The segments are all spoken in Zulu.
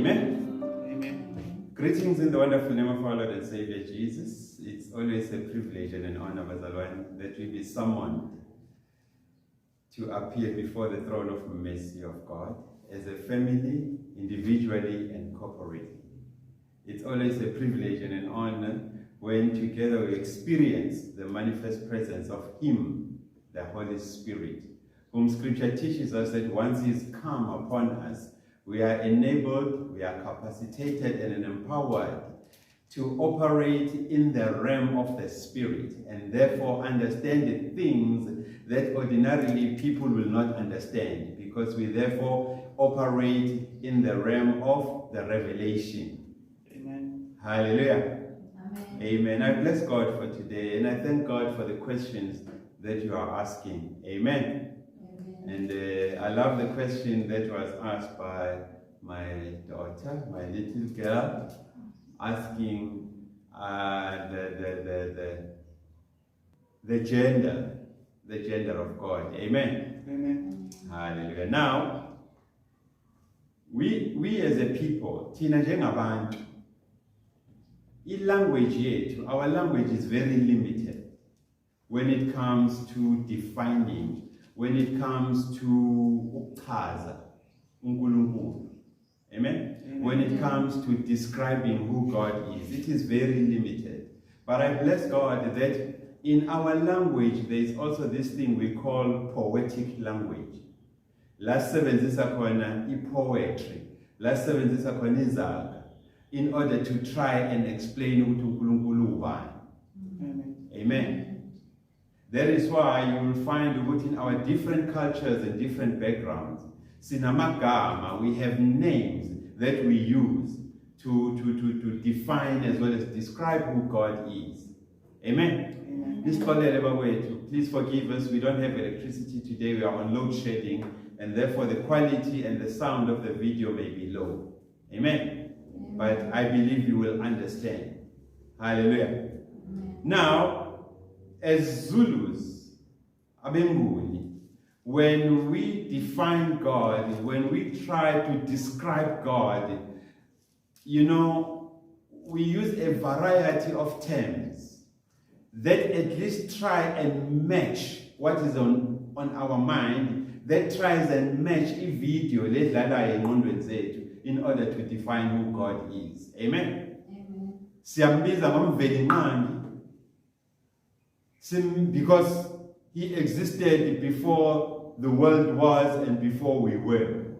Amen? Amen. Greetings in the wonderful name of our Lord and Savior Jesus. It's always a privilege and an honor, Bazalwane, that we be summoned to appear before the throne of mercy of God as a family, individually and corporately. It's always a privilege and an honor when together we experience the manifest presence of Him, the Holy Spirit, whom Scripture teaches us that once He has come upon us, we are enabled, we are capacitated and empowered to operate in the realm of the Spirit and therefore understand the things that ordinarily people will not understand, because we therefore operate in the realm of the revelation. Amen. Hallelujah. Amen. Amen. I bless God for today and I thank God for the questions that you are asking. Amen. And I love the question that was asked by my daughter, my little girl, asking the gender of God. Amen. Amen. Hallelujah. Now, we as a people, thina njengabantu, our language is very limited when it comes to defining, when it comes to ofakaza, uNkulunkulu. Amen? Amen. When it comes to describing who God is, it is very limited. But I bless God that in our language, there is also this thing we call poetic language. La sebenzisa khona poetry, la sebenzisa khona izaga, in order to try and explain ukuthi uNkulunkulu ubani. Amen. Amen. That is why you will find in our different cultures and different backgrounds, sinamagama, we have names that we use to define as well as describe who God is. Amen. Amen. Please forgive us, we don't have electricity today, we are on load shedding, and therefore the quality and the sound of the video may be low. Amen. But I believe you will understand. Hallelujah. Now, as Zulus, Abenguni, when we define God, when we try to describe God, we use a variety of terms that at least try and match what is on our mind, that tries and match a video in order to define who God is. Amen. Amen. Because He existed before the world was and before we were.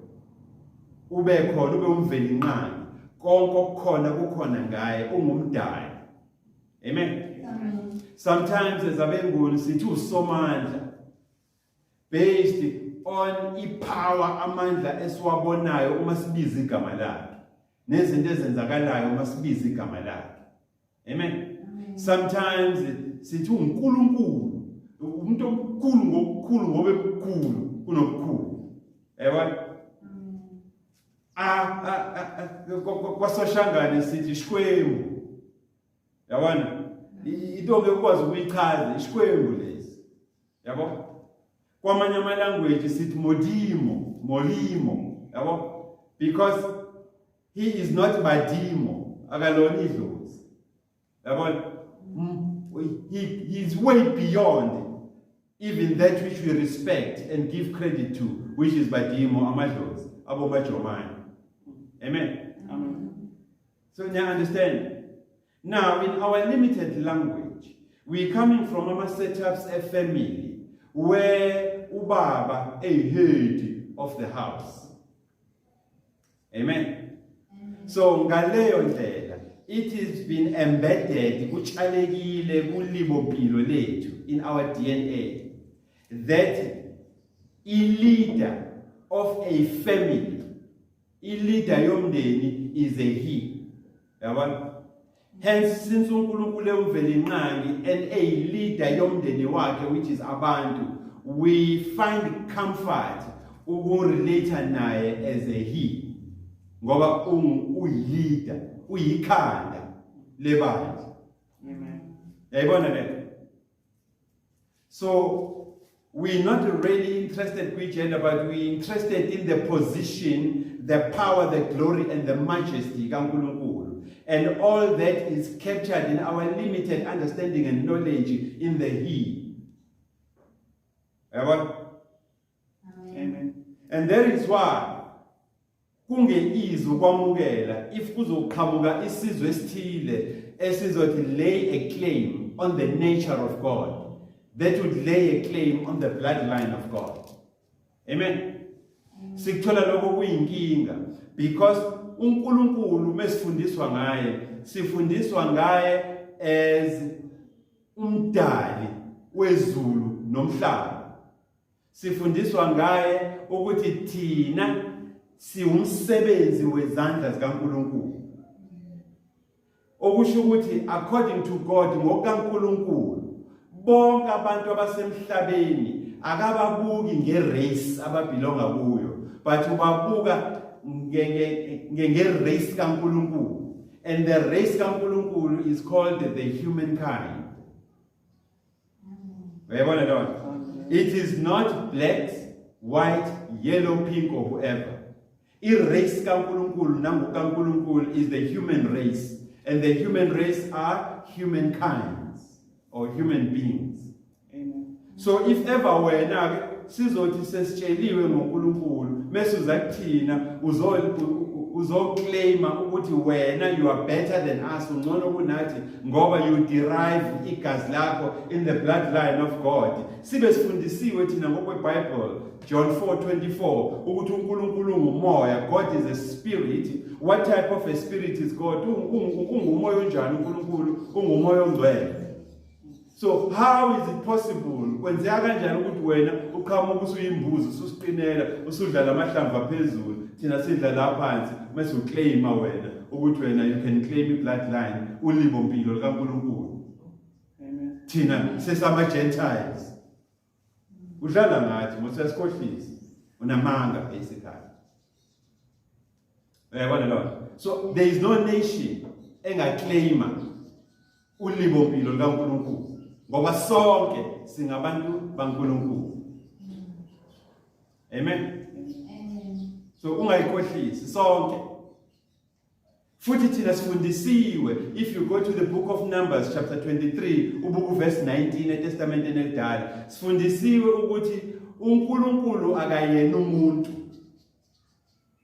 Amen. Sometimes as abenguni sithi usomandla based on ipower amandla esiwabonayo uma sibiza igama lakhe nezinto ezenzakalayo uma sibiza igama lakhe. Amen. Sometimes sithi uNkulunkulu, umuntu omkhulu ngokukhulu ngoba ekukhulu kunokukhulu. Yabona? Kwasoshangane sithi isikwembu. Yabona? Intombi ekwazi ukuyichaza isikwembu lesi. Yabo? Kwamanye ama-language sithi molimo. Yabo? Because He is not madimo, akalona idlozi. Yabona? He is way beyond even that which we respect and give credit to, which is badimo amadlozi, abomajomani. Amen. Amen. So now understand. Now, in our limited language, we're coming from our setups a family where ubaba a head of the house. Amen. So ngaleyo ndlela, it has been embedded kuchalekile kulibompilo lethu in our DNA that a leader of a family, a leader yomndeni is a he. Yabona? Hence, since uNkulunkulu uvela inqangi and a leader yomndeni wakhe, which is abantu, we find comfort ukurelate naye as a he. Ngoba uyi-leader, uyikhanda lebandla. Amen. Yayibona le? So we're not really interested in gender, but we're interested in the position, the power, the glory, and the majesty kaNkulunkulu. And all that is captured in our limited understanding and knowledge in the He. Amen. And that is why kungeyizi ukwamukela if kuzoqhamuka isizwe esithile esizothi lay a claim on the nature of God, that would lay a claim on the bloodline of God. Amen. Sikuthola lokho kuyinkinga because uNkulunkulu mesifundiswa ngaye, sifundiswa ngaye as umdali wezulu nomhlaba. Sifundiswa ngaye ukuthi thina siwumsebenzi wezandla zikaNkulunkulu. Okusho ukuthi according to God ngokaNkulunkulu bonke abantu abasemhlabeni akababuki ngerace ababelonga kuyo, but ubabuka ngerace kaNkulunkulu. And the race kaNkulunkulu is called the humankind. It is not black, white, yellow, pink, or whoever. Race kaNkulunkulu nangu kaNkulunkulu is the human race, and the human race are humankinds or human beings. Amen. So if ever wena sizothi sesitsheliwe ngoNkulunkulu mase uzakuthina uzoclaima ukuthi wena you are better than us, ungcono kunathi ngoba you derive igazi lakho in the bloodline of God. Sibe sifundisiwe thina ngokweBible John 4:24 ukuthi uNkulunkulu ngumoya, God is a spirit. What type of a spirit is God? Ungumoya onjani uNkulunkulu? Ungumoya ongcwele. So how is it possible kwenzeka kanjani ukuthi wena uqhamuka usuyimbuzi ususiqinela usudlala amahlamvu aphezulu thina sidla la phansi mase uclaima wena ukuthi wena you can claim i-bloodline ulibo mpilo likaNkulunkulu? Amen. Thina sesama Gentiles udlala ngathi ngosesikhohlisa unamanga basically. So there is no nation engaclaima ulibo mpilo likaNkulunkulu ngoba sonke singabantu baNkulunkulu. Amen. So ungayikhohlisi sonke. Futhi thina sifundisiwe, if you go to the book of Numbers chapter 23 ubuku verse 19 eTestamenteni elidala, sifundisiwe ukuthi uNkulunkulu akayena umuntu.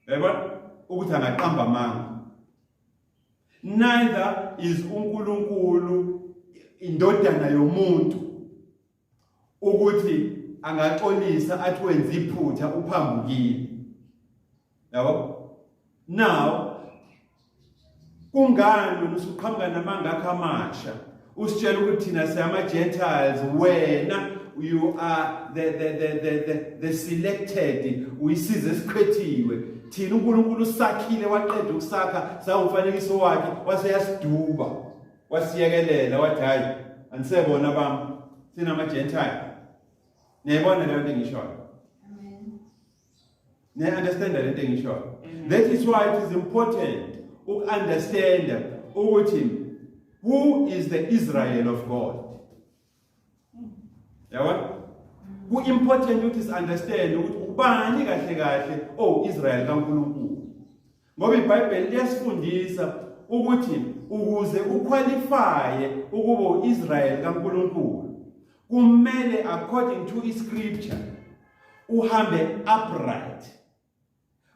Yebo? Ukuthi angaqamba amanga. Neither is uNkulunkulu indodana yomuntu ukuthi angaxolisa athi wenza iphutha uphambukile. Yabo? Now kungani usuqhamuka namanga akho amasha usitshela ukuthi thina siyama Gentiles, wena you are the selected, uyisize esiqhethiwe. Thina uNkulunkulu sakhile waqeda ukusakha sawumfanekiso wakhe waseyasiduba wasiyekelela wathi hayi anisebona bami thina ama Gentile. Niyabona leyo nto engishoyo? Amen. Niya understand le nto engishoyo? That is why it is important to understand ukuthi who is the Israel of God. Yabona? Who important ukuthi understand ukuthi ubani kahle kahle Israel kaNkulunkulu. Ngoba iBhayibheli liyasifundisa ukuthi ukuze uqualify ukuba uIsrael kaNkulunkulu kumele according to iscripture uhambe upright.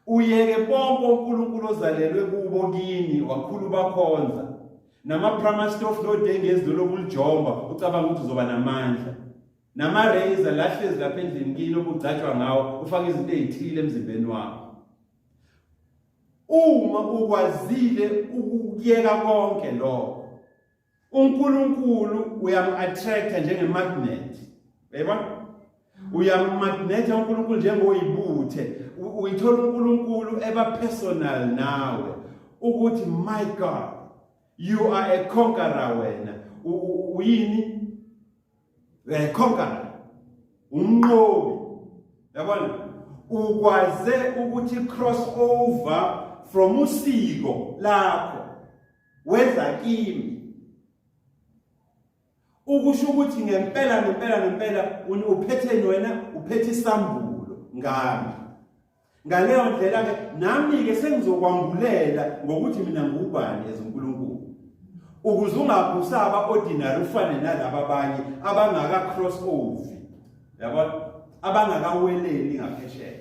Uyeke bonke uNkulunkulu ozalelwe kubo kini wakhulu bakhonza nama promise of Lord engezidolo bulijomba ucabanga ukuthi uzoba namandla. Nama razor lahlezi lapha endlini kini obugcatshwa ngawo ufaka izinto ezithile emzimbeni wakho. Uma ukwazile ukuyeka konke lokho uNkulunkulu uyam-attracta njenge-magnet. Yabona? Uyam-magneta uNkulunkulu njengoyibuthe. Uyithola uNkulunkulu eba-personal nawe ukuthi my God, you are a conqueror wena. Uyini? Conqueror. Umnqobi. Yabona? Ukwaze ukuthi cross over from usiko lakho weza kimi Ukusho ukuthi ngempela uphethe wena uphethe isambulo ngami. Ngaleyo ndlela ke nami ke sengizokwambulela ngokuthi mina ngubani ezonkulunkulu. Ukuze ungabusaba ordinary ufane nalabo abanye abangaka cross over. Yabona abangakaweleli ngaphesheya.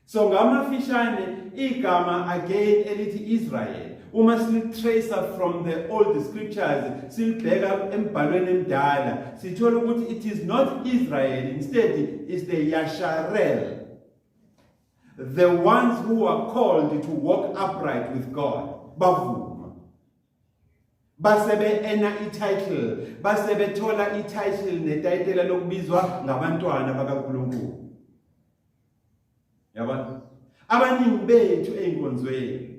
So ngamafishane igama again elithi Israel. Uma tracer from the old scriptures, silibheka embhalweni emdala, sithola ukuthi it is not Israel, instead it's the Yasharel. The ones who are called to walk upright with God. Bavuma. Basebe ena i-title, basebe thola i-title ne-title lokubizwa ngabantwana bakaNkulunkulu. Yabona? Abaningi bethu einkonzweni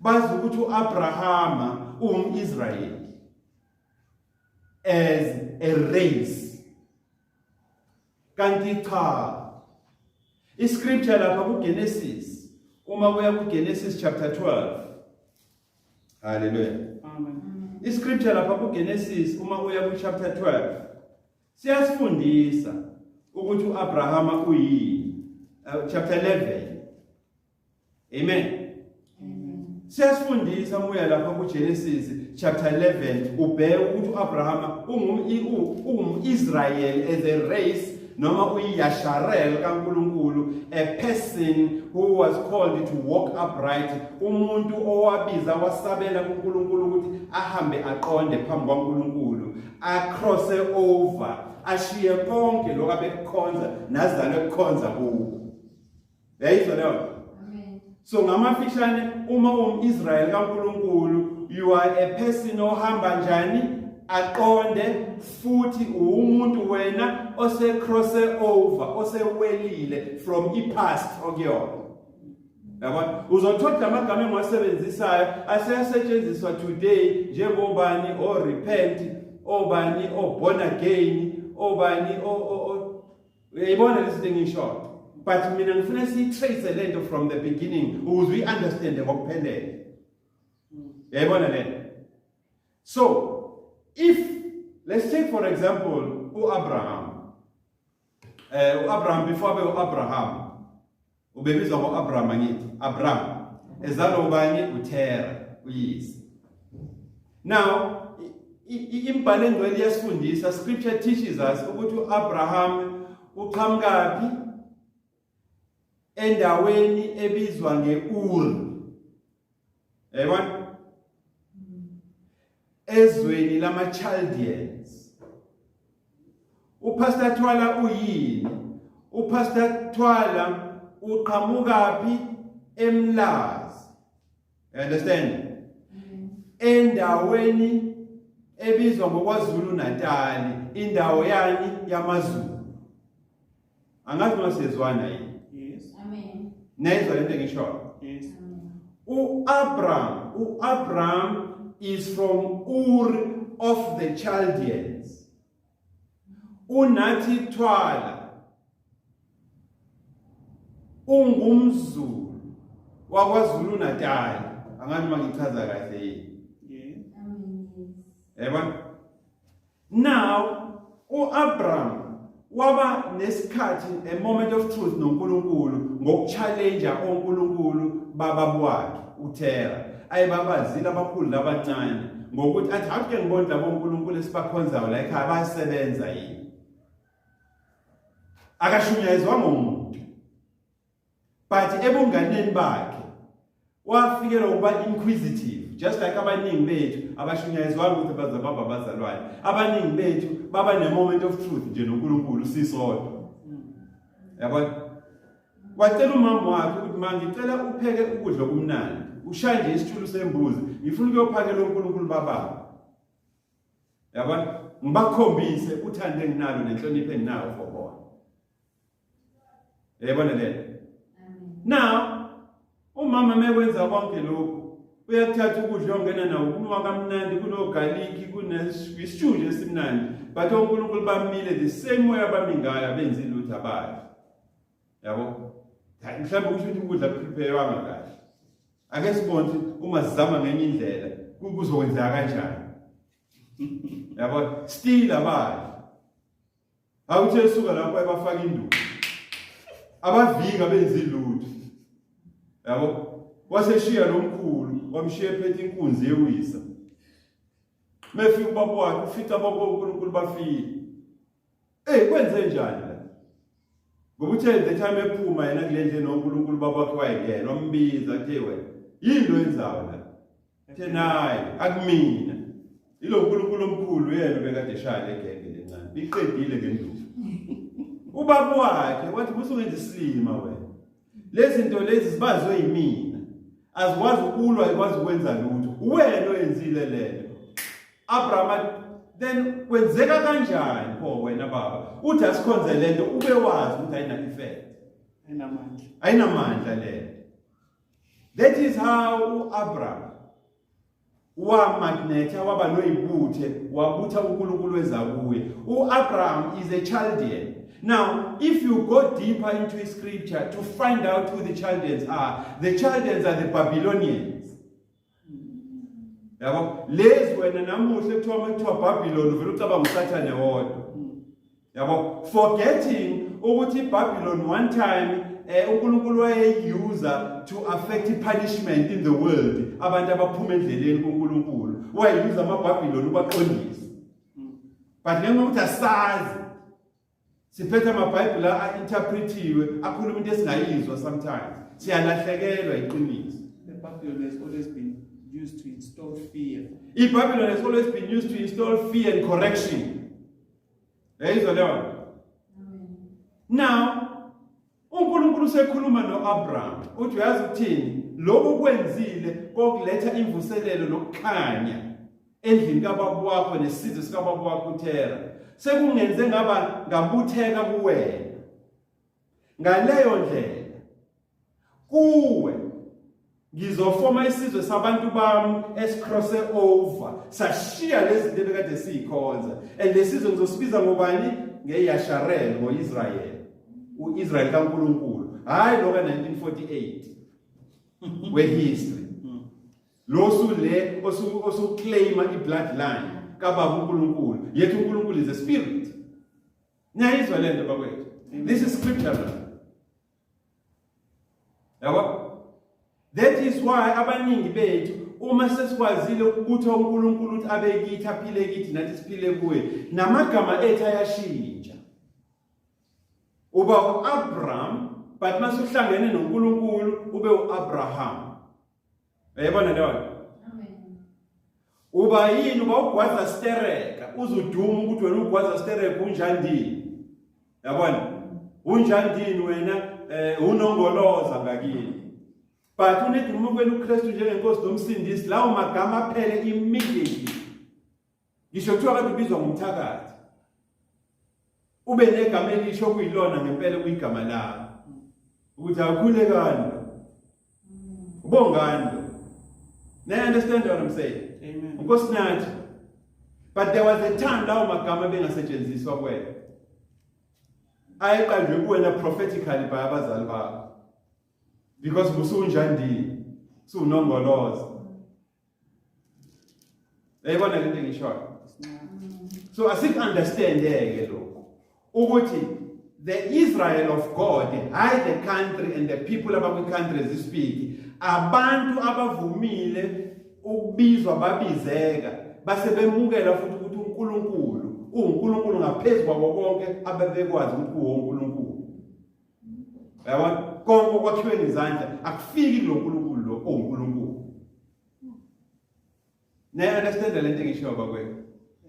bazi ukuthi uAbrahama Israel as a race. Kanti cha. Iscripture lapha kuGenesis, uma kuya kuGenesis chapter 12. Hallelujah. Amen. Iscripture lapha kuGenesis uma kuya ku chapter 12. Siyasifundisa ukuthi uAbrahama uyini. Chapter 11. Amen. Siyasifundisa moya lapha kuGenesis chapter 11 ubheka ukuthi uAbrahama Israel as a race noma uYasharel kaNkulunkulu, a person who was called to walk upright, umuntu owabiza wasabela kuNkulunkulu ukuthi ahambe aqonde phambi kwaNkulunkulu, across over, ashiye konke lokho abekukhonza nazalo ekukhonza kuwo. Yayizwa leyo? So ngamafishane uma Israel kaNkulunkulu, you are a person ohamba njani aqonde futhi umuntu wena ose cross over, osewelile from past okuyona. Yabona? Uzothola amagama engiwasebenzisayo aseyasetshenziswa today njengobani o repent, obani o born again, obani uyayibona lesi ngisho. But mina ngifuna sitrace lento from the beginning ukuze we understand ngokuphelele. Yayibona lento. So if let's take for example uAbraham. uAbraham before uAbraham ubebizwa ngoAbraham ngithi Abraham ezalo ubani uTera uyise. Now imbhalo engcwele iyasifundisa, scripture teaches us ukuthi uAbraham uqhamukapi endaweni ebizwa ngeUr. Yabona? Ezweni lama-Chaldeans. Upastor Twala uyini? Upastor Twala uqhamukapi eMlazi. You understand? Endaweni ebizwa ngokwaZulu Natal, indawo yani yamaZulu. Angazi masezwana yini? Yes. Amen. Nezwa lento ngisho. Yes. uAbraham is from Ur of the Chaldeans. Nathi Twala ungumZulu wakwaZulu Natal. Angazi mangichaza kahle yini? Yes. Yabona? Now uAbraham waba nesikhathi, a moment of truth noNkulunkulu, ngokuchallenge oNkulunkulu bababwakhe uTera. Ayebabazile abakhulu labancane ngokuthi athi ake ngibone labo oNkulunkulu esibakhonzayo la ekhaya bayasebenza yini. Akashunyayezwanga umuntu. But ebunganeni bakhe wafikela ukuba inquisitive, just like abaningi bethu abashunyayezwanga ukuthi bazababa bazalwane. Abaningi bethu baba ne moment of truth nje noNkulunkulu sisodwa. Yabona? Wacela umama wakhe ukuthi manje ngicela upheke ukudla okumnandi, ushaye nje isithulu sembuzi, ngifuna ukuyophakela uNkulunkulu bababa. Yabona? Ngibakhombise uthando enginalo nenhlonipho enginayo for bona. Yabona le? Now umama mekwenza konke lokhu uyakuthatha ukudla ongena nawo kunwa kamnandi, kunogarlic, kunesishu nje esimnandi, but uNkulunkulu bamile the same way abamingayo abenzi lutho abayo. Yabo? Mhlawumbe kusho ukuthi ukudla kupreparewanga kahle. Ake sibone uma sizama ngenye indlela kuzokwenzeka kanjani. Yabo, still abadli. Awuthi esuka lapho ebafaka induku. Abavika benza ilutho. Yabo, waseshiya lomkhulu, wamshiya ephethe inkunzi yewisa. Mefika ubaba wakhe, ufica ababo uNkulunkulu bafile. Kwenze njani la? Ngoba uthe the time ephuma yena kule ndlela noNkulunkulu baba wakhe wayengena, wambiza athe wena, yini lo yenzayo la? Athe nayi, akumina. Ilo uNkulunkulu omkhulu yena bekade eshaya legenge lencane. Iqedile ngenduku. Ubaba wakhe wathi kusungenza isilima wena. Lezi zinto lezi sibazwe yimina. Azikwazi ukulwa, ayikwazi ukwenza lutho. Wena oyenzile lento. Abraham then kwenzeka kanjani pho wena baba? Uthi asikhonze lento ube wazi ukuthi ayina effect. Ayinamandla lento. That is how Abraham wamagnetha waba noyibuthe wabutha uNkulunkulu ezakuye. Abraham is a Chaldean. Now, if you go deeper into his scripture to find out who the Chaldeans are the Babylonians. Yabo, lezi wena namuhla kuthiwa Babylon uvela ucaba nguSathane wodwa. Yabo, forgetting ukuthi Babylon one time uNkulunkulu wayeyuza to affect punishment in the world. Abantu abaphuma endleleni kuNkulunkulu wayeyuza amaBabylon ubaqondisa. But ngenxa ukuthi asazi siphethe amaBhayibheli a-interpretiwe akhuluma into esingayizwa sometimes. Siyalahlekelwa iqiniso. The Babylon has always been used to install fear. Babylon has always been used to install fear and correction. Now, uNkulunkulu sekhuluma noAbraham. Uthi uyazi ukuthini? Lokho kwenzile kokuletha imvuselelo nokukhanya endlini kababa wakho nesizwe sikababa wakho uThera. Sekungenze ngabutheka kuwena. Ngaleyo ndlela kuwe ngizofoma isizwe sabantu bami esicrosse over sashiya lezi zinto bekade siyikhonza and lesizwe ngizosibiza ngobani ngeYasharel ngoIsrael uIsrael kaNkulunkulu hayi lo ka1948 we history losu le osuclaima ibloodline kababa uNkulunkulu yethu uNkulunkulu is a spirit. Niyayizwa lento bakwethu? This is scriptural. Yabo? That is why abaningi bethu uma sesikwazile ukuthi uNkulunkulu uthi abekithi aphile kithi nathi siphile kuye namagama ethu ayashintsha. Uba uAbraham but masuhlangene noNkulunkulu ube uAbraham. Uyabona leyo? Uba yini uba ugwaza stereka uzuduma ukuthi wena ugwaza stereka unjandini. Yabona? Unjandini wena unongoloza ngakini. But unethi uma kwena uKristu njengenkosi nomsindisi lawo magama aphele immediately. Ngisho kuthiwa kade ubizwa ngomthakathi. Ube negama elisho kuyilona ngempela kuyigama lakho. Ukuthi akukhule kanje. Ubongani lo? Now understand what I'm saying? Amen. Because not. But there was a time lawo magama bengasetshenziswa kwena. Ayiqanjwe kuwena prophetically by abazali bakho. Because busunjandini, sunongoloza. Uyabona lento ngisho. So asik understand ke lokho. Ukuthi the Israel of God, hayi the country and the people abakwi country as speak, abantu abavumile ukubizwa babizeka base bemukela futhi ukuthi uNkulunkulu uNkulunkulu ngaphezulu kwabo konke ababekwazi ukuthi uNkulunkulu. Yabona konke kwakhiwe ngezandla akufiki lo nkulunkulu lo uNkulunkulu. Now understand lento ngisho bakwethu.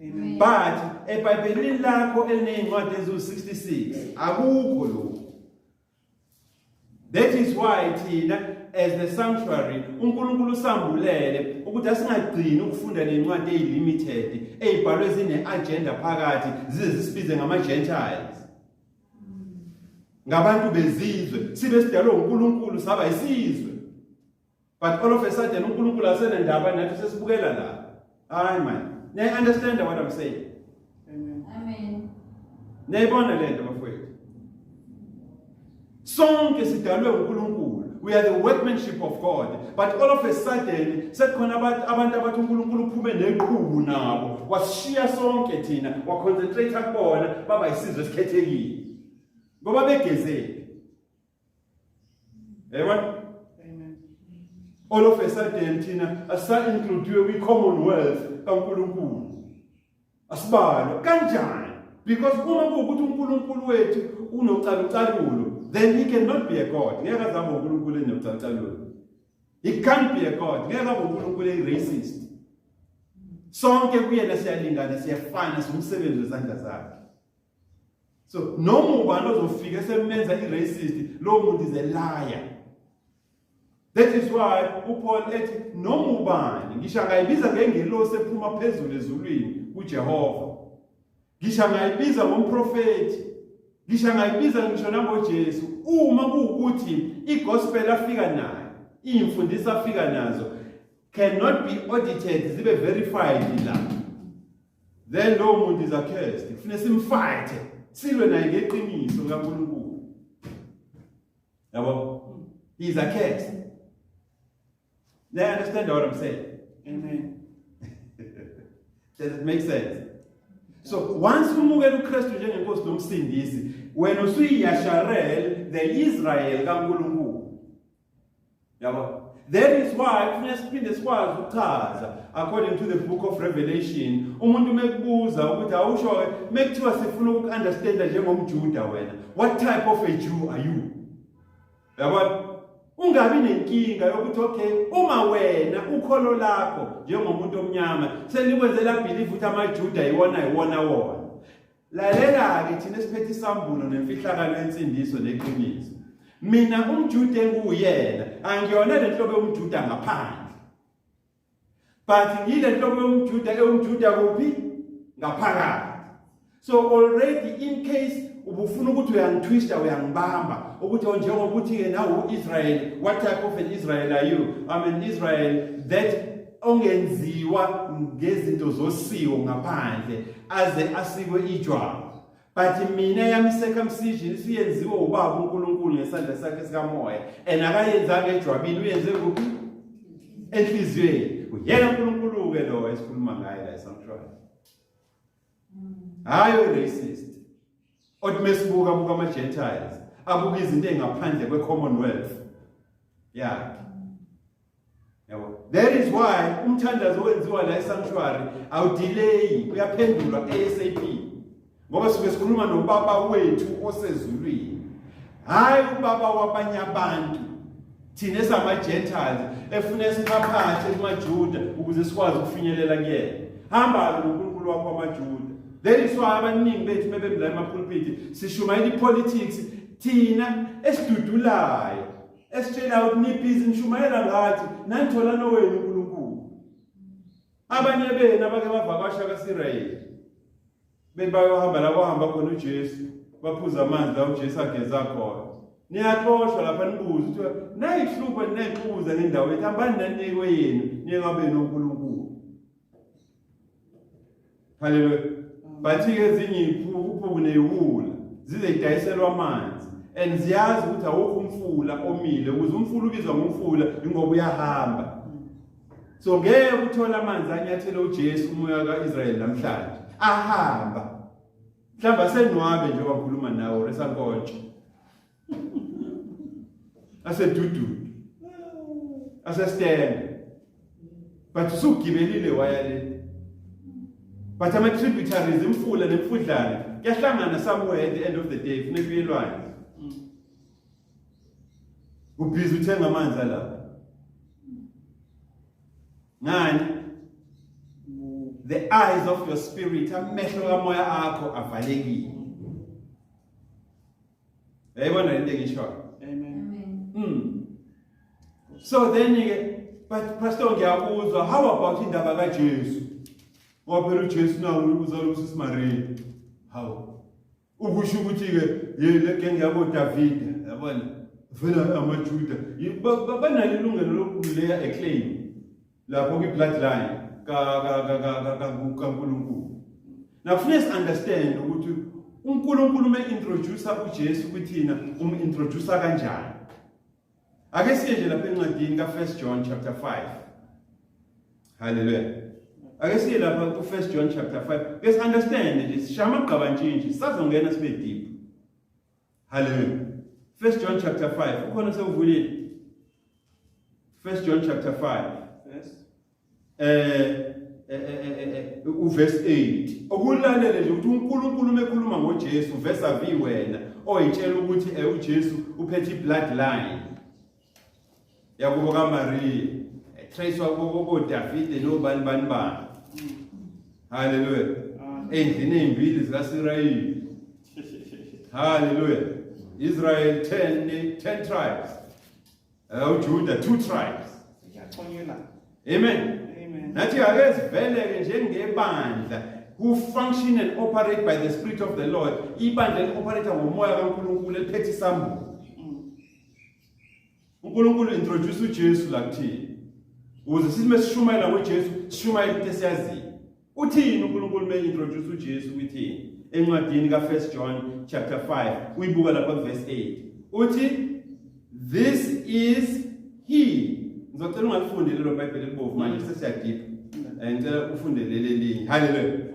Amen. But eBhayibhelini lakho elinezincwadi ezu66 akukho lokho. That is why thina as the sanctuary uNkulunkulu sambulele ukuthi asingagcini ukufunda lezincwadi ezilimited ezibhalwe zine agenda phakathi zisibize ngama Gentiles. Ngabantu bezizwe sibe sidalwe uNkulunkulu saba isizwe. But all of a sudden uNkulunkulu asenendaba nathi sesibukela la. Hayi man. Now understand what I'm saying? Amen. Nayibona lento bafowethu. Sonke sidalwe uNkulunkulu. We are the workmanship of God. But all of a sudden, sekukhona abantu abathi uNkulunkulu uphume neqhubu nabo. Washiya sonke thina, waconcentrate kubona baba isizwe esikhethekile. Ngoba begezeke. Amen. All of a sudden thina asa-includiwe kwi-commonwealth kaNkulunkulu. Asibalo kanjani? Because uma kuwukuthi uNkulunkulu wethu unocalucalulo, then he cannot be a God. Ngeke azabe uNkulunkulu enocalucalulo. He can't be a God. Ngeke azabe uNkulunkulu racist. Sonke kuyena siyalingana, siyafana, somsebenzi wezandla zakhe. So noma ubani ozofika semenza i-racist, lo muntu is a liar. That is why uPaul ethi noma ubani, ngisho angayibiza ngengelosi ephuma phezulu ezulwini kuJehova. Ngisho angayibiza ngomprofeti, ngisho angayibiza ngisho nangoJesu, uma kuwukuthi igospel afika nayo, imfundiso afika nazo cannot be audited, zibe verified la. Then lo muntu is accursed. Kufanele simfight, silwe naye ngeqiniso kaNkulunkulu. Yabo? He is accursed. They understand what I'm saying? Amen. Does it make sense? So once umukela uKristu njengenkosi nomsindisi, wena usuyiyasharel the Israel kaNkulunkulu. Yabo? That is why kufanele siphinde sikwazi ukuchaza according to the book of Revelation. Umuntu mekubuza ukuthi awusho mekuthiwa sifuna ukunderstanda njengomJuda wena. What type of a Jew are you? Yabo? Ungabi nenkinga yokuthi okay, uma wena ukholo lakho njengomuntu omnyama selikwenzela believe ukuthi amaJuda iwona wona. Lalela ke thina siphethe isambulo nemfihlakalo yensindiso neqiniso. Mina umJuda enguyena, angiyona lenhlobo yomJuda ngaphandle. But ngile nhlobo yomJuda kuphi? Ngaphakathi. So already in case ubufuna ukuthi uyangitwista uyangibamba ukuthi njengokuthi ke nawo Israel, what type of an Israel are you? I'm an Israel that ongenziwa ngezinto zosiko ngaphandle aze asikwe ijwabu. But mina yami circumcision isiyenziwe ubaba uNkulunkulu ngesandla sakhe sikamoya, and akayenza ejwabini, uyenze kuphi? Enhliziyweni. Uyena uNkulunkulu ke lo esikhuluma ngaye la esanctuary. Hayi racist. Odmesibuka buka ama-Gentiles, abuka izinto engaphandle kwe-Commonwealth. Yeah. That is why umthandazo owenziwa la esanctuary awudelay, uyaphendulwa ASAP. Ngoba suke sikhuluma nobaba wethu osezulwini. Hayi ubaba wabanye abantu. Thina esama-Gentiles efuna siphaphathe emaJuda ukuze sikwazi ukufinyelela kuyena. Hamba noNkulunkulu wakho amaJuda. That is why abaningi bethu bebemla emapulpiti sishumayela ipolitics thina esidudulayo esitshela ukuthi nibhizi nishumayela ngathi nanithola nowenu uNkulunkulu. Abanye bena abake bavakasha kaSirayeli bebayohamba la bahamba khona uJesu baphuza amanzi la uJesu ageza khona. Niyaxoshwa lapha nibuza ukuthi nayihlupha ninayixuza nendawo ethi hambani nanike yenu ningabe noNkulunkulu. Hallelujah. Bathi ezinye iphuphu neyiwula zizeyidayiselwa amanzi and ziyazi ukuthi awukho umfula omile ukuze umfula ubizwa ngomfula ingoba uyahamba. So ngeke uthola amanzi anyathele uJesu umoya kaIsrael namhlanje ahamba. Mhlamba senwabe nje wakhuluma nawo resankonje. Asedudu. Asestende. But usugibelile wayale. But ama-tributaries imfula nemfudlana kuyahlangana somewhere at the end of the day funeka uyelwane. Ubhizi uthenga amanzi lapha. Ngani? The eyes of your spirit, amehlo kamoya akho avalekile. Yayibona lento engisho. Amen. So then but pastor ngiyakuzwa, how about indaba kaJesu? Ngoba phela uJesu nawo uzalwa usiSimareli. How? Ukusho ukuthi ke yele ke ngiyabo David, yabona? Vela amaJuda. Banalo ilungelo lokuleya eclaim lapho kwi-bloodline kaNkulunkulu. Now please understand ukuthi uNkulunkulu introduce uJesu kuthina introduce kanjani. Ake siye nje lapha encwadini ka1 John chapter 5. Hallelujah. Ake siye lapha ku1 John chapter 5. Let's understand nje sishama igqabantshintshi sizongena sibe deep. Hallelujah. 1 John chapter 5. Ukhona sewuvulile. 1 John chapter 5. Yes. Verse 8. Okulalele nje ukuthi uNkulunkulu mekhuluma ngoJesu verse avi wena oyitshela ukuthi uJesu uphethe bloodline yakubo kaMaria trace wako David nobani. Hallelujah. Endlini ezimbili zikaSirayeli. Hallelujah. Israel 10 tribes. Judah 2 tribes. Amen. Nathi ake siveleke njengebandla who function and operate by the Spirit of the Lord. Ibandla li-operate ngomoya kaNkulunkulu eliphethe isambulo. uNkulunkulu introduce uJesu la kuthini. Ukuze sithi mesishumayela ngoJesu, sishumayela into esiyaziyo. Uthini uNkulunkulu introduce uJesu uthini? Encwadini ka1 John chapter 5, uyibuka lapha verse 8. Uthi this is he. Ngizocela ungalifunde lelo Bible elibovu manje sesiyadipa. Ngicela ufunde leli linye. Hallelujah.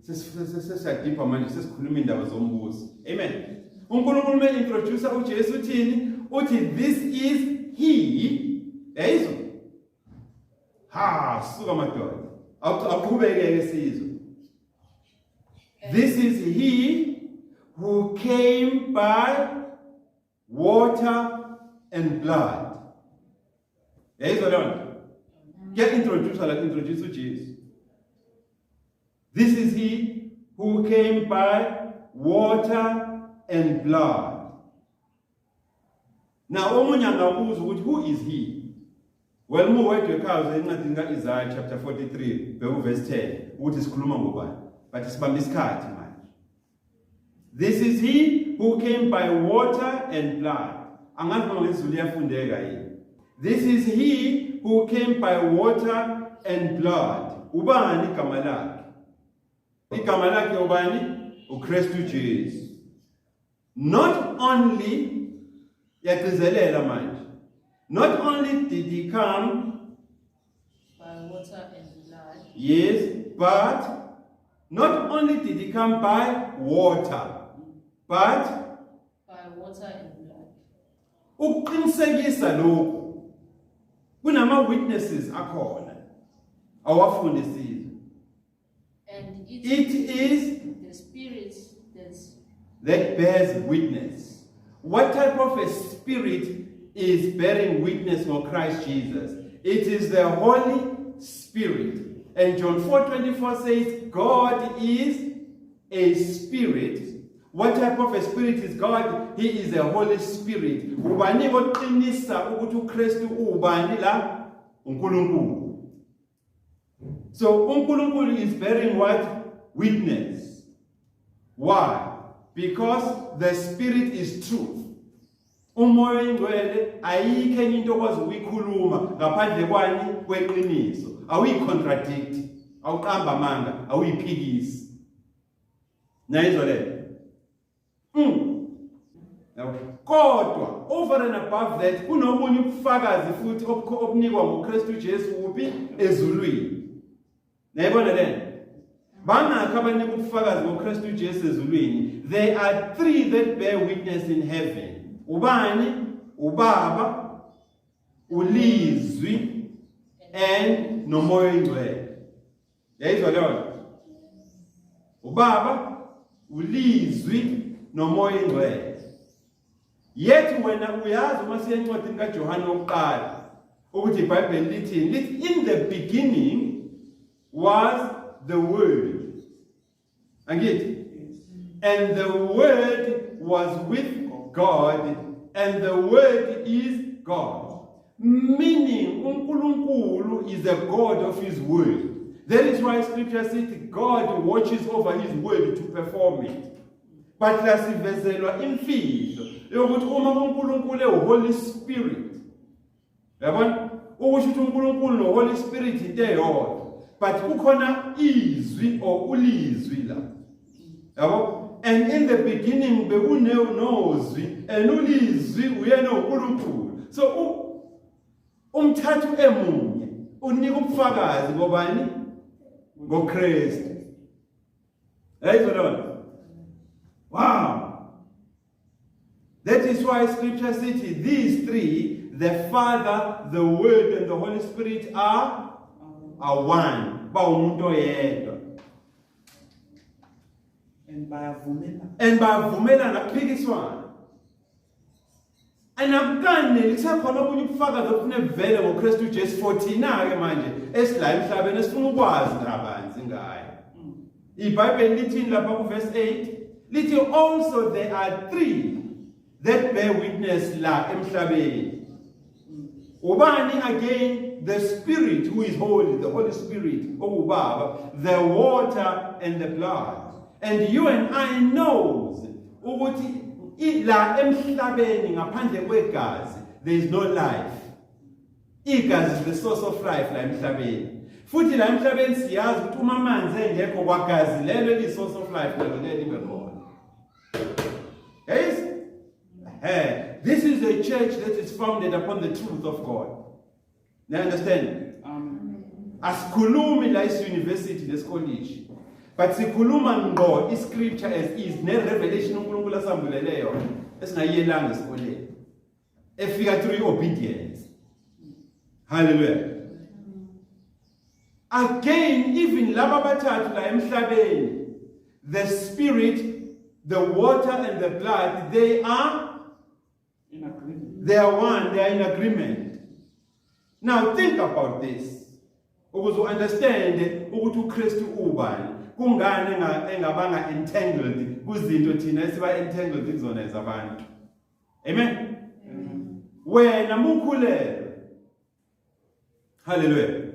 Sesiyadipa manje sesikhuluma indaba zombuso. Amen. uNkulunkulu introduce uJesu uthini? Uthi this is he. Yayizwa? Suka madoda. Akuqhubekeke sizwe. This is he who came by water and blood. Yayizwa lona? Get introduced uJesu. This is he who came by water and blood. Now, omunye angabuza ukuthi who is he? Well, muwedwe ekhaya encwadini kaIsaiah chapter 43, verse 10, ukuthi sikhuluma ngobani. But sibambe isikhathi manje. This is he who came by water and blood. Angazi noma ngesizulu iyafundeka yini. This is he who came by water and blood. Ubani igama lakhe? Igama lakhe ubani? uKristu Jesu. Not only yagcizelela manje. Not only did he come by water and blood. Yes, but not only did he come by water, but by water and blood. Uqinisekisa lokhu. Kunama witnesses akhona. Awafundisile. And it is the Spirit that bears witness. What type of a spirit is bearing witness for Christ Jesus? It is the Holy Spirit. And John 4:24 says, God is a spirit. What type of a spirit is God? He is a Holy Spirit. Ubani oqinisa ukuthi uKristu ubani la? uNkulunkulu. So uNkulunkulu is bearing what? Witness. Why? Because the Spirit is truth. Umoya oyingcwele ayikho enye into okwazi ukuyikhuluma ngaphandle kwani kweqiniso. Awuyicontradict, awuqamba amanga, awuyiphikisi. Nayizwa le? Kodwa over and above that kunomunye ubufakazi futhi obunikwa ngoKristu Jesu uphi ezulwini. Nayibona le? Bangakho abanika ubufakazi ngoKristu Jesu ezulwini. There are 3 that bear witness in heaven. Ubani, uBaba, uLizwi, and nomoya oyingcwele. Yayizwa leyo? uBaba, uLizwi, nomoya oyingcwele. Yet wena uyazi uma siya encwadini kaJohane wokuqala ukuthi iBhayibheli lithini? Lithi in the beginning was the word. Angithi? And the word was with God, and the word is God. Meaning, uNkulunkulu is the God of his word. That is why scripture says God watches over his word to perform it. But lasivezelwa imfihlo yokuthi uma uNkulunkulu Holy Spirit. Yabona? Ukuthi uNkulunkulu noHoly Spirit into eyodwa. But kukhona izwi or ulizwi la. Yabo? And in the beginning bekunozwi and ulizwi uyena uNkulunkulu. So umthathu emunye unika ubufakazi ngobani? NgoKristu. Hey, wow. That is why scripture says these three, the Father, the Word, and the Holy Spirit are one. Bawumuntu oyedwa. And bayavumela. And bayavumelana kuphikiswana. And akukaneli kusakhona okunye ubufakazi ofune vele ngoKristu Jesu 14 ke manje esila emhlabeni esifuna ukwazi kabanzi ngaye. IBhayibheli lithi lapha ku verse 8 lithi also there are three that bear witness la emhlabeni. Ubani again? The Spirit who is holy, the Holy Spirit, the water and the blood. And you and I knows ukuthi la emhlabeni ngaphandle kwegazi there is no life. Igazi is the source of life la emhlabeni. Futhi la emhlabeni siyazi ukuthi uma amanzi engekho kwagazi lelo li source of life lelo libe khona. Yes? This is a church that is founded upon the truth of God. You understand? Asikhulumi la is-university les-college. But sikhuluma ngo i-scripture as is, ne-revelation uNkulunkulu asambuleleyo esingayiyelanga esikoleni. Efika through obedience. Hallelujah. Again, even laba bathathu la emhlabeni, the Spirit, the water and the blood, they are in agreement. They are one, they are in agreement. Now think about this. Ukuze understand ukuthi uKristu ubani. Kungani engabanga entangled kuzinto thina esiba entangled kuzona ezabantu. Amen. Wena mukhulelwe. Hallelujah.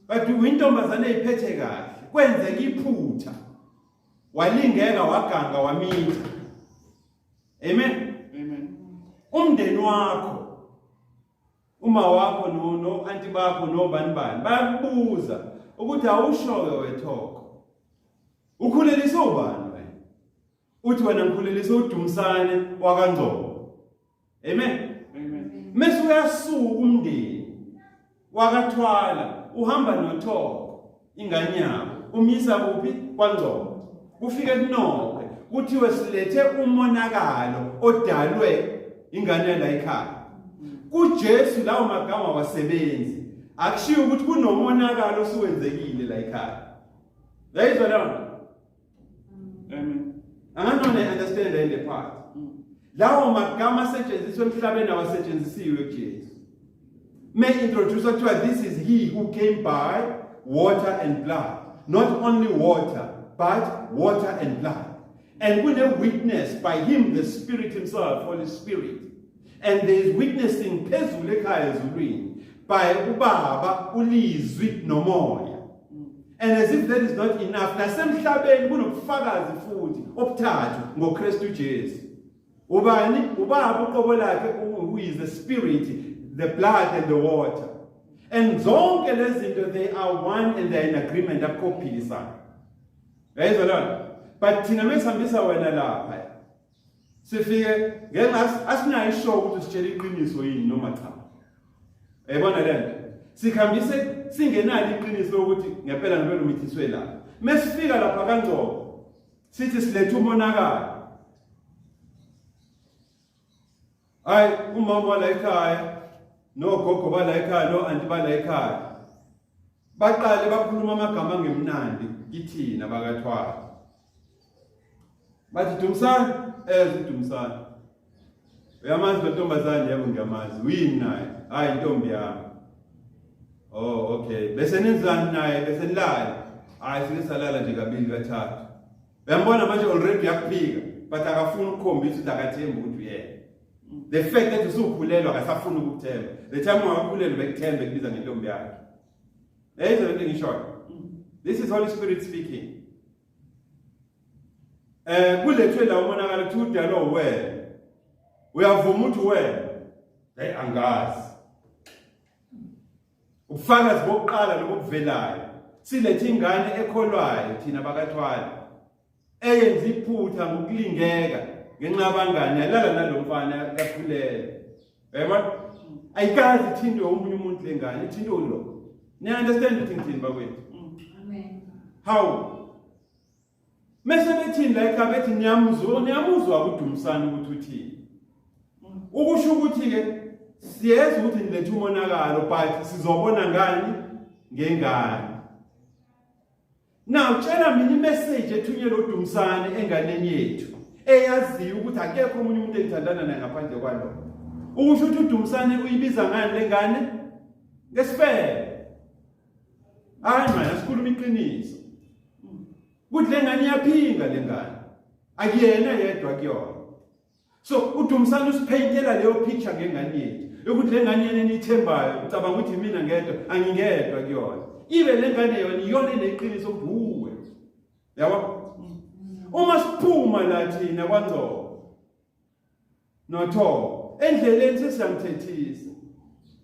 But wintombazane iphethe kahle. Kwenzeka iphutha. Walingeka waganga wamitha. Amen. Amen. Umndeni wakho, uma wakho no anti bakho no bani bayakubuza ukuthi awushoke wethoko. Ukhulelise ubani wena? Uthi wena ngikhulelise uDumsane wakaNgcobo. Amen. Amen. Mase uyasuka umndeni wakaThwala uhamba nothoko ingane yabo umisa kuphi kwaNgcobo. Kufike kunokwe kuthiwe silethe umonakalo odalwe ingane la ekhaya. kuJesu lawo magama wasebenzi akushiyo ukuthi kunomonakalo osuwenzekile la ekhaya. Yayizwa lapho? Amen. Anganone understand in the part. Lawo magama asetshenziswa emhlabeni awasetshenzisiwe kuJesu. May introduce to us, this is he who came by water and blood. Not only water, but water and blood. And with a witness by him, the Spirit himself, Holy Spirit. And there is witnessing phezulu ekhaya ezulwini by ubaba ulizwi nomoya. And as if that is not enough, nasemhlabeni kunobufakazi futhi obuthathu ngoKristu Jesu. Ubani? Ubaba uqobo lakhe who is the Spirit, the blood and the water. And zonke lezi zinto they are one and they are in agreement akuphilisana. Yayizwa lona? But thina mesihambisa wena lapha sifike ngenxa asinayo ishow ukuthi sitshela iqiniso yini noma cha. Yabona lento? Sikhambise singenalo iqiniso ukuthi ngempela ngempela umithiswe la. Mesifika lapha kaNgcobo sithi silethe umonakalo. Hayi umama la ekhaya nogogo bala ekhaya no anti bala ekhaya. Baqale bakhuluma amagama angemnandi kithina bakaThwala. Bathi Dumsane, Dumsane. Uyamazi lo ntombazane yabo ngiyamazi. Uyini naye? Hayi intombi yami. Oh, okay. Bese nenzani naye? Bese nilala. Hayi sike salala nje kabili kathathu. Uyambona manje already yakuphika, but akafuni ukukhombisa ukuthi akathembi ukuthi uyena. The fact that usukhulelwa akasafuni ukukuthemba. The time wakhulelwa bekuthemba kubiza ngentombi yakhe. Is everything in short? This is Holy Spirit speaking. Kulethwe la umonakalo ukuthi udalo wena. Uyavuma ukuthi wena hey angazi. Ubufakazi bokuqala nobuvelayo. Silethe ingane ekholwayo thina bakaThwala. Eyenza iphutha ngokulingeka ngenxa yabangane yalala nalomfana yakhulelwa. Yabona? Ayikazi ithindwe omunye umuntu lengane, ithindwe lo. Niya understand ukuthi ngithini bakwethu? Amen. How? Mase bethini la ekhaya bethi niyamuzwa kuDumisani ukuthi uthini. Ukusho ukuthi ke siyeza ukuthi nilethe umonakalo but sizobona ngani ngengane. Now tshela mina imessage ethunyelwe uDumisani enganeni yethu eyaziyo ukuthi akekho omunye umuntu engithandana naye ngaphandle kwalo. Ukusho ukuthi uDumisani uyibiza ngani lengane? Ngesifebe. Hayi manje asikhuluma iqiniso. Kuthi lengane iyaphinga lengane. Akuyena yedwa kuyona. So uDumisani usipheyintela leyo picture ngengane yethu. Ukuthi lengane yena enithembayo ucabanga ukuthi mina ngedwa angingedwa kuyona. Ibe lengane yona iyona eneqiniso kuwe. Yabo? Uma siphuma la thina kwaNdlovu noTho endleleni sesiyamthethisa.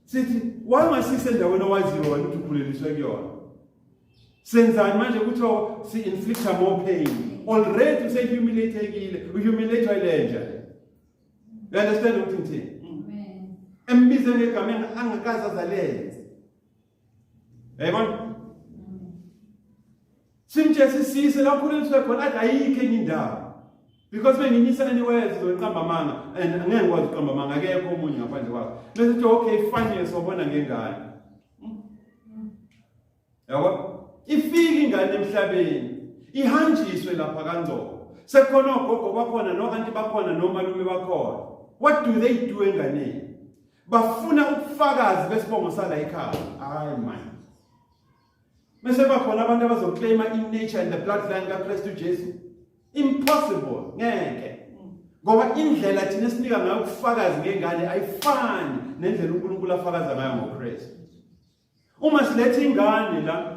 Sithi wangasise endaweni owaziyo wena ukuthi ukhuleliswe kuyona. Senzani manje kuthiwa si inflict more pain. Already say humiliatekile, uhumiliate lenja. You understand what I'm saying? Amen. Embize ngegama angakaza azalenze. Yabona? Simtshese sise la khuleliswe khona athi ayikho enye indawo. Because benginyisa anywhere sizoqamba manga and angeke ngikwazi uqamba manga akekho omunye ngaphandle kwakho. Bese okay fine sobona ngengane. Yabo? Ifika ingane emhlabeni ihanjiswe lapha kaNdlovu sekhona ogogo bakhona nokanti bakhona nomalume bakhona. What do they do enganeni? Bafuna ubufakazi besibongo sala ekhaya. Hayi man. Mase bakhona abantu abazoclaima in-nature and the bloodline kaKristu Jesu. Impossible. Ngeke. Ngoba indlela thina sinika ngayo ubufakazi ngengane ayifani nendlela uNkulunkulu afakaza ngayo ngoKristu. Uma silethe ingane la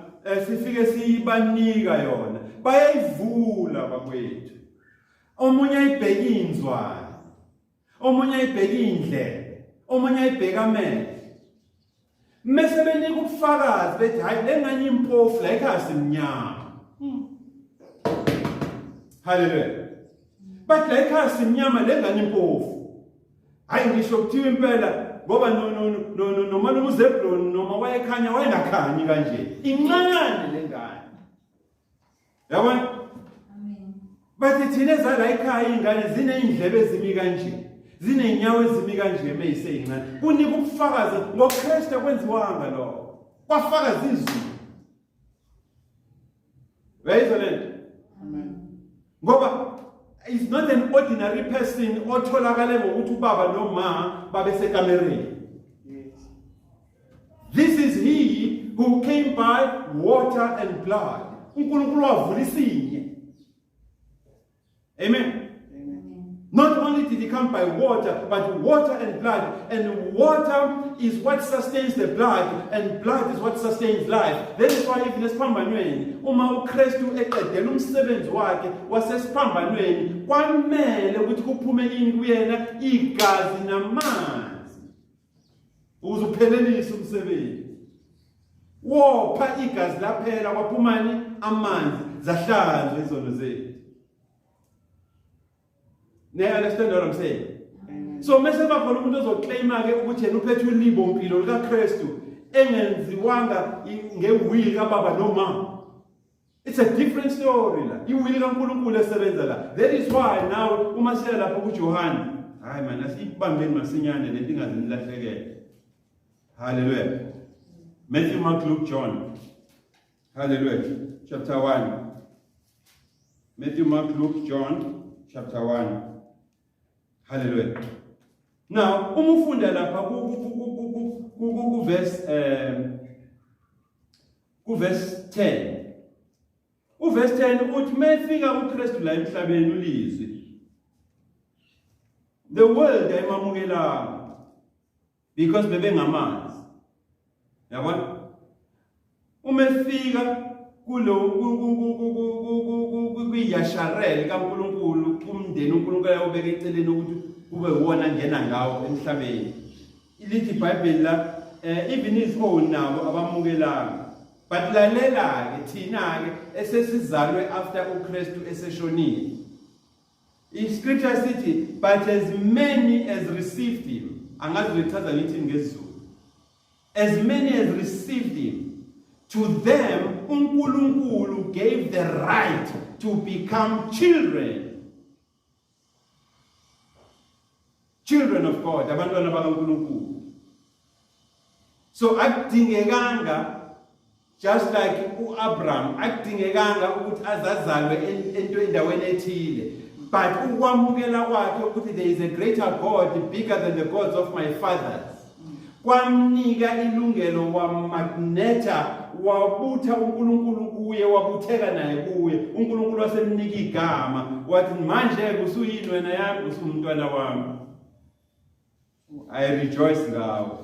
sifike siyibanika yona bayayivula bakwethu. Omunye ayibheka inzwana, omunye ayibheka indlebe, omunye ayibheka amehlo. Mase benika ubufakazi bethi hayi lengane impofu la ekhaya simnyama. Hallelujah. But la ekhaya simnyama lengane impofu. Hayi ngisho kuthiwa impela ngoba noma uZebuloni noma wayekhanya wayengakhanyi kanje. Incane lengane. Yabona? Amen. Bathi thina ezala ekhaya ingane zineindlebe ezimi kanje. Zinenyawo ezimi kanje meyiseyincane. Kunika ubufakazi ngoKristu kwenziwanga lo. Kwafakaza izwi. Wayizwa lento? Amen. Ngoba is not an ordinary person otholakale ngokuthi ubaba noma babe sekamereni. Yes. This is he who came by water and blood. uNkulunkulu wavula isinye. Amen. Amen. Not only did he come by water, but water and blood. And water is what sustains the blood, and blood is what sustains life. That is why even esiphambanweni, uma uKristu eqedela umsebenzi wakhe wasesiphambanweni, kwamele ukuthi kuphume ini kuyena igazi namanzi. Ukuze uphelelise umsebenzi. Wopha igazi laphela kwaphumani amanzi zahlanzwe izono zethu. Now understand what I'm saying? Amen. So mase bakhona umuntu ozoclaima ke ukuthi yena uphethe ulibo mpilo likaKristu engenziwanga ngewill kababa noma. It's a different story la. Iwill kaNkulunkulu esebenza la. That is why now uma siya lapha kuJohane, hayi man asibambeni masinyane lento ingazinilahlekele. Hallelujah. Matthew, Mark, Luke, John. Hallelujah. Chapter 1. Matthew, Mark, Luke, John. Chapter 1. Hallelujah. Now, umufunda lapha ku verse 10. Verse 10 uthi mefika uKristu la emhlabeni ulizwe. The world ayimamukelanga because bebengamanzi. Yabona? Umefika kulo kuyasharel kaNkulunkulu kumndeni uNkulunkulu ayobeka eceleni ukuthi kube wona ngena ngawo emhlabeni. Ilithi iBhayibheli la even his own nabo abamukelanga. But lalela ke thina ke esesizalwe after uKristu eseshonile. In scripture city, but as many as received him, angazi lichaza ngithini ngesiZulu. As many as received him, to them uNkulunkulu gave the right to become children. Children of God, abantwana bakaNkulunkulu. So akudingekanga, just like uAbraham, akudingekanga ukuthi azazalwe endaweni ethile. But ukwamukela kwakhe ukuthi there is a greater God bigger than the gods of my fathers. Kwamnika ilungelo wamagneta wabutha uNkulunkulu kuye wabutheka naye kuye. uNkulunkulu wasemnika igama wathi manje usuyini wena yami usumntwana wami. I rejoice ngawe.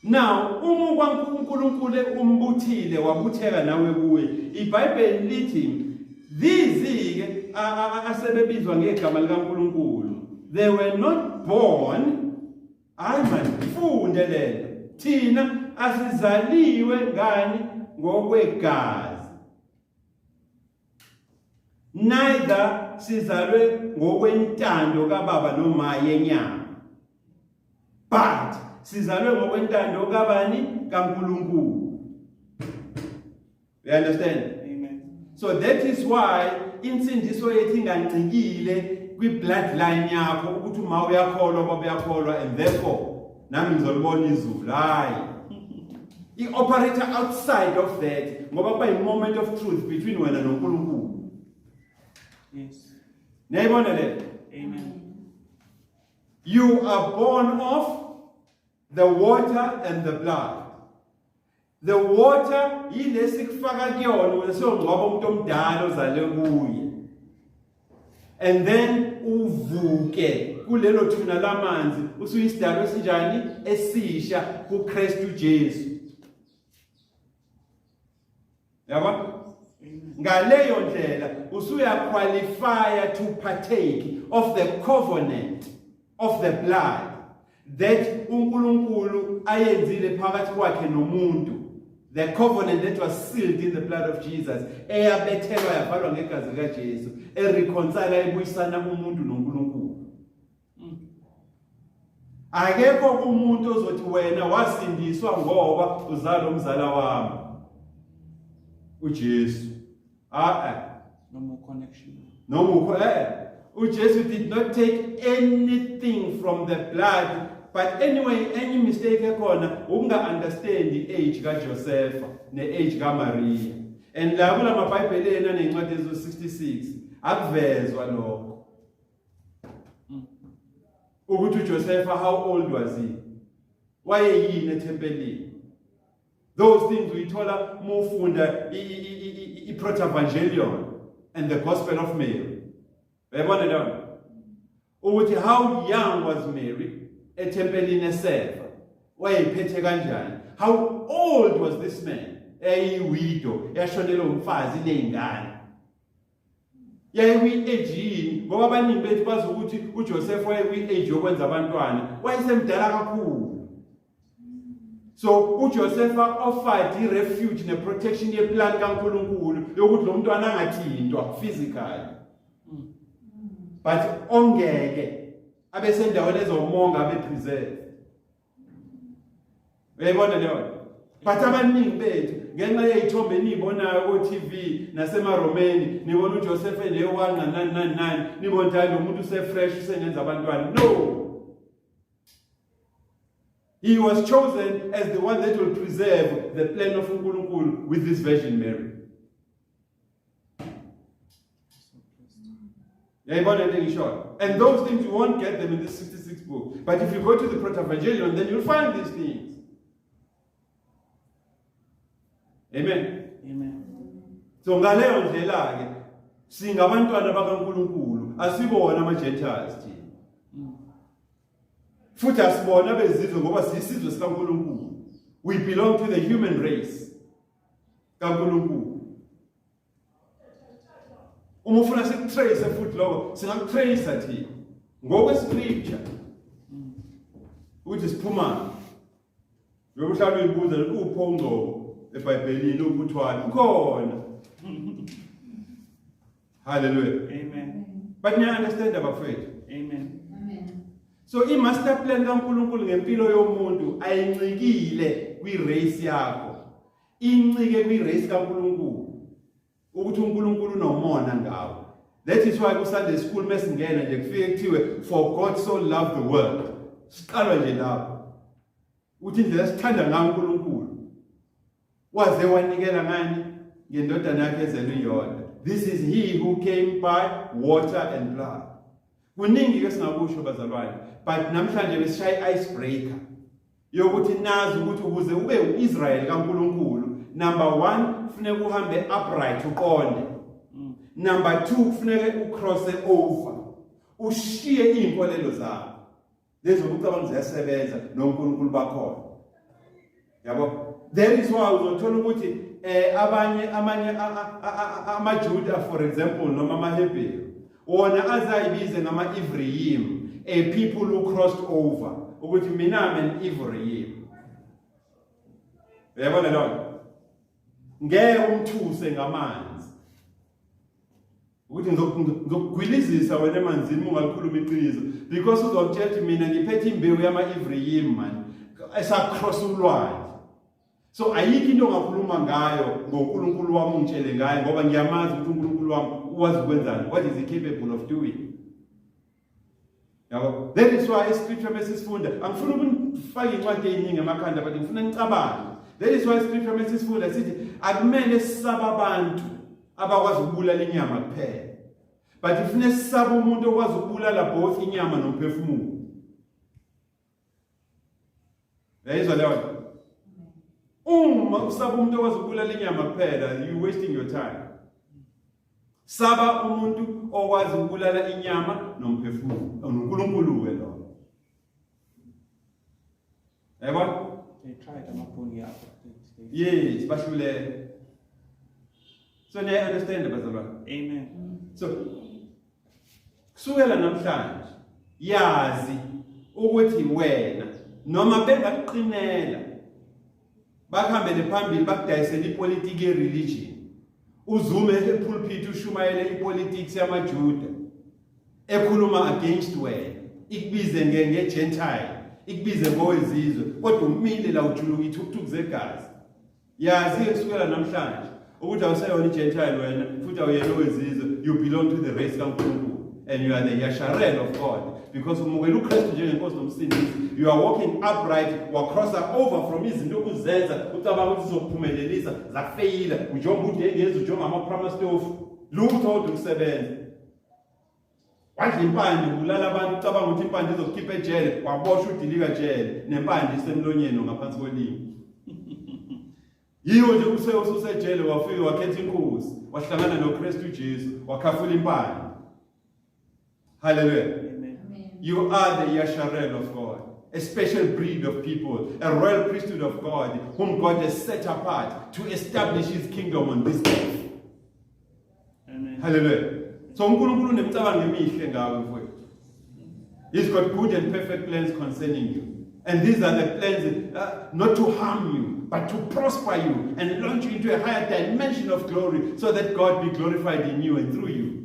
Now, uma uNkulunkulu umbuthile wabutheka nawe kuye. iBhayibheli lithi these ke asebebizwa ngegama likaNkulunkulu. They were not born funde lelo. Thina asizaliwe ngani ngokwegazi. Neither sizalwe ngokwentando kaBaba noma yenyama. But sizalwe ngokwentando kabani kaNkulunkulu. You understand? Amen. So that is why insindiso yethu ingancikile kwi-bloodline yakho ukuthi uma uyakholwa baba uyakholwa and therefore nami ngizolibona izulu. Hayi. I-operate outside of that ngoba kuba i-moment of truth between wena noNkulunkulu. Yes. Niyayibona le? Amen. You are born of the water and the blood. The water yilesi kufaka kuyona usongcwaba umuntu omdala ozale kuye. And then uvuke kulelo thuna lamanzi usuyisidalo esinjani esisha kuKristu Jesu. Yaba? Ngaleyo ndlela usuya qualify to partake of the covenant of the blood that uNkulunkulu ayenzile phakathi kwakhe nomuntu. The covenant that was sealed in the blood of Jesus, eyabethelwa yabhalwa ngegazi likaJesu, ereconcile ayibuyisana umuntu noNkulunkulu. Akekho umuntu ozothi wena wasindiswa ngoba uzalo umzala wami uJesu. No more connection. No more. uJesu did not take anything from the blood. But anyway, any mistake ekona unga understand the age kaJoseph ne age kaMaria. And la kula maBhayibheli ena nencwadi ezo66 akuvezwa lokho. Ukuthi uJoseph how old was he? Wayeyini ethempelini? Those things we thola mufunda i-Proto-Evangelion and the Gospel of Mary. Bayabona lapho. Ukuthi how young was Mary? Etempelini eSeva wayephethe kanjani? How old was this man? Widow yashonela umfazi nezingane. Yayiwi-age ngoba abaningi bethu bazi ukuthi uJoseph wayewi-age yokwenza abantwana, wayesemdala kakhulu. So uJoseph offered i-refuge ne-protection yeplan kaNkulunkulu yokuthi lo mntwana angathintwa physically. But ongeke abesendaweni ezomonga abepreserve. Uyayibona leyo? But abaningi bethu ngenxa yezithombe nibonayo ku TV nasemaromeni nibona uJoseph leyo wanga nani nibona lo muntu usefresh usengenza abantwana. No. He was chosen as the one that will preserve the plan of uNkulunkulu with this Virgin Mary. And those things you won't get them in the 66 book. But if you go to the Proto-Evangelion, then you'll find these things. Amen. Amen. So ngaleyo ndlela ke singabantwana bakaNkulunkulu asibona ama-Gentiles thina. Futhi asibona bezizwe ngoba siyisizwe sikaNkulunkulu. We belong to the human race kaNkulunkulu. Uma ufuna sikutrace futhi lokho singakutrace thina ngokwescripture. Uthi siphuma yokuhlala uyibuza upho ungqobo eBhayibhelini ubuthwala ukhona. Hallelujah. Amen. But you understand abafethu. Amen. Amen. So i-master plan kaNkulunkulu ngempilo yomuntu ayincikile kwi-race yakho. Incike kwi-race kaNkulunkulu. Ukuthi uNkulunkulu nomona ngawo. That is why ku-Sunday school mesingena nje kufike kuthiwe for God so loved the world. Siqalwa nje lapho. Uthi indlela sithanda ngayo uNkulunkulu. Waze wanikela ngani? Ngendodana yakhe ezelwe iyodwa. This is he who came by water and blood. Kuningi ke singakusho bazalwane, but namhlanje besishaya icebreaker. Yokuthi nazi ukuthi ukuze ube uIsrael kaNkulunkulu, number 1 kufanele uhambe upright uqonde. Number 2 kufanele ucross over. Ushiye inkolelo zakho. Lezo ukucabanga ziyasebenza noNkulunkulu bakhona. Yabo? That is why uzothola ukuthi amanye amaJuda for example noma amaHebrew wona azayibize ngama Ephraim, a people who crossed over, ukuthi mina am Ephraim. Uyabona lo? Ngeke umthuse ngamanzi. Ukuthi ngizokugwilizisa wena emanzini ungakhuluma iqiniso because uzokutshela ukuthi mina ngiphethe imbewu yama Ephraim man esacross ulwandle. So ayikho into ongakhuluma ngayo ngoNkulunkulu wami ungitshele ngayo ngoba ngiyamazi ukuthi uNkulunkulu wami uwazi ukwenzani. What is he capable of doing? Yabo, that is why scripture mesifunda angifuna ukufaka incwadi eziningi emakhanda but ngifuna ngicabange. That is why scripture mesifunda sithi akumele sisaba abantu abakwazi ukubulala inyama kuphela. But ifune sisaba umuntu okwazi ukubulala both inyama nomphefumulo. Yayizwa leyo? Uma usaba umuntu okwazi ukubulala inyama kuphela, you wasting your time. Saba umuntu okwazi ukubulala inyama nomphefumulo. uNkulunkulu lo. Yebo? They tried amaponi yabo. Yes, bahluleke. So they understand bazalwane. Amen. So kusukela namhlanje yazi ukuthi wena noma bengakuqinela bakhambele phambili bakudayisela ipolitiki ye-religion. Uzume epulpit ushumayele ipolitics yamaJuda ekhuluma against wena, ikubize nge-Gentile, ikubize ngowezizwe, kodwa umile la ujuluka ithukuthuku zegazi. Yazi kusukela namhlanje ukuthi awusayona iGentile wena futhi awuyena owezizwe, you belong to the race kaNkulunkulu and you are the Yasharel of God because umukela uKristu njengenkosi nomsindisi. You are walking upright, wacrossa over from izinto okuzenza ucabanga ukuthi uzokuphumelelisa zakufeyila ujonga ukuthi engezi ujonga ama-promise of lutho kodwa ukusebenza. Wadla impande ulala abantu ucabanga ukuthi impande izokukhipha ejele waboshwa udilika ejele nempande isemlonyeni ngaphansi kolimi. Yiwo nje usejele wafika wakhetha inkosi wahlangana noKristu uJesu wakhafula impande. Hallelujah. Amen. You are the Yasharel of God, a special breed of people, a royal priesthood of God, whom God has set apart to establish his kingdom on this earth. Amen. Hallelujah. So uNkulunkulu nemicabango emihle ngawe mfowethu. He's got good and perfect plans concerning you. And these are the plans not to harm you, but to prosper you and launch you into a higher dimension of glory so that God be glorified in you and through you.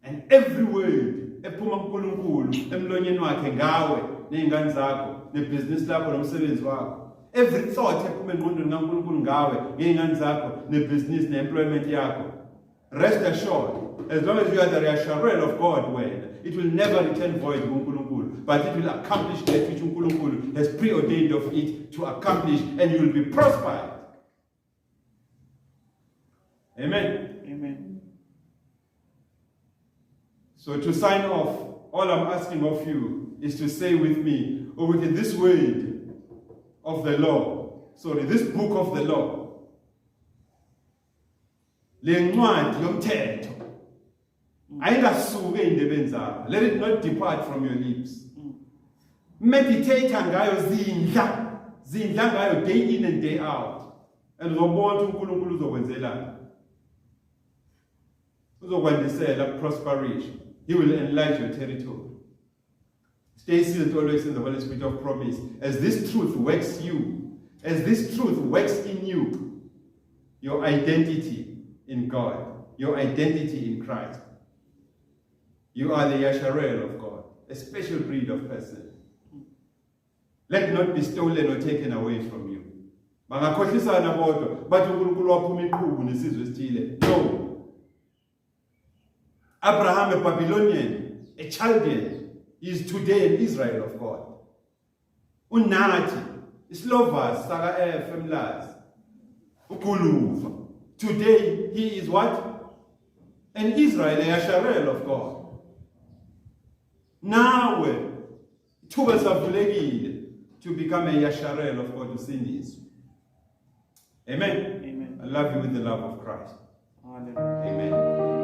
And every word ephuma kuNkulunkulu emlonyeni wakhe ngawe nezingane zakho nebusiness lakho nomsebenzi wakho, every thought ephuma engqondweni kaNkulunkulu ngawe nezingane zakho nebusiness neemployment yakho, rest assured as long as you are the Yasharel of God word, it will never return void kuNkulunkulu, but it will accomplish that which uNkulunkulu has preordained of it to accomplish, and you will be prospered. Amen. Amen. So to sign off, all I'm asking of you is to say with me, with this word of the law, this book of the law, lencwadi yomthetho ayingasuke endebeni zakho, let it not depart from your lips. Meditate ngayo, zindla ngayo day in and day out, and uzobona uNkulunkulu uzokwenzelana, uzokwandisela prosperation. He will enlarge your territory. Stay sealed always in the Holy Spirit of promise. As this truth works in you, your identity in God, your identity in Christ. You are the Yasharel of God. a special breed of person. Let not be stolen or taken away from you. Bangakhohlisana bodwa bathi uNkulunkulu waphuma iqhubu nesizwe esithile. No. Abraham, a Babylonian, a Chaldean, is today an Israel of God. Unathi, Slovas, Saka Femlas, Ukuluva. Today he is what? An Israel, a Yasharel of God. Nawe, thuba savulekile to become a Yasharel of God usindiswe. Amen. Amen. I love you with the love of Christ. Hallelujah. Amen.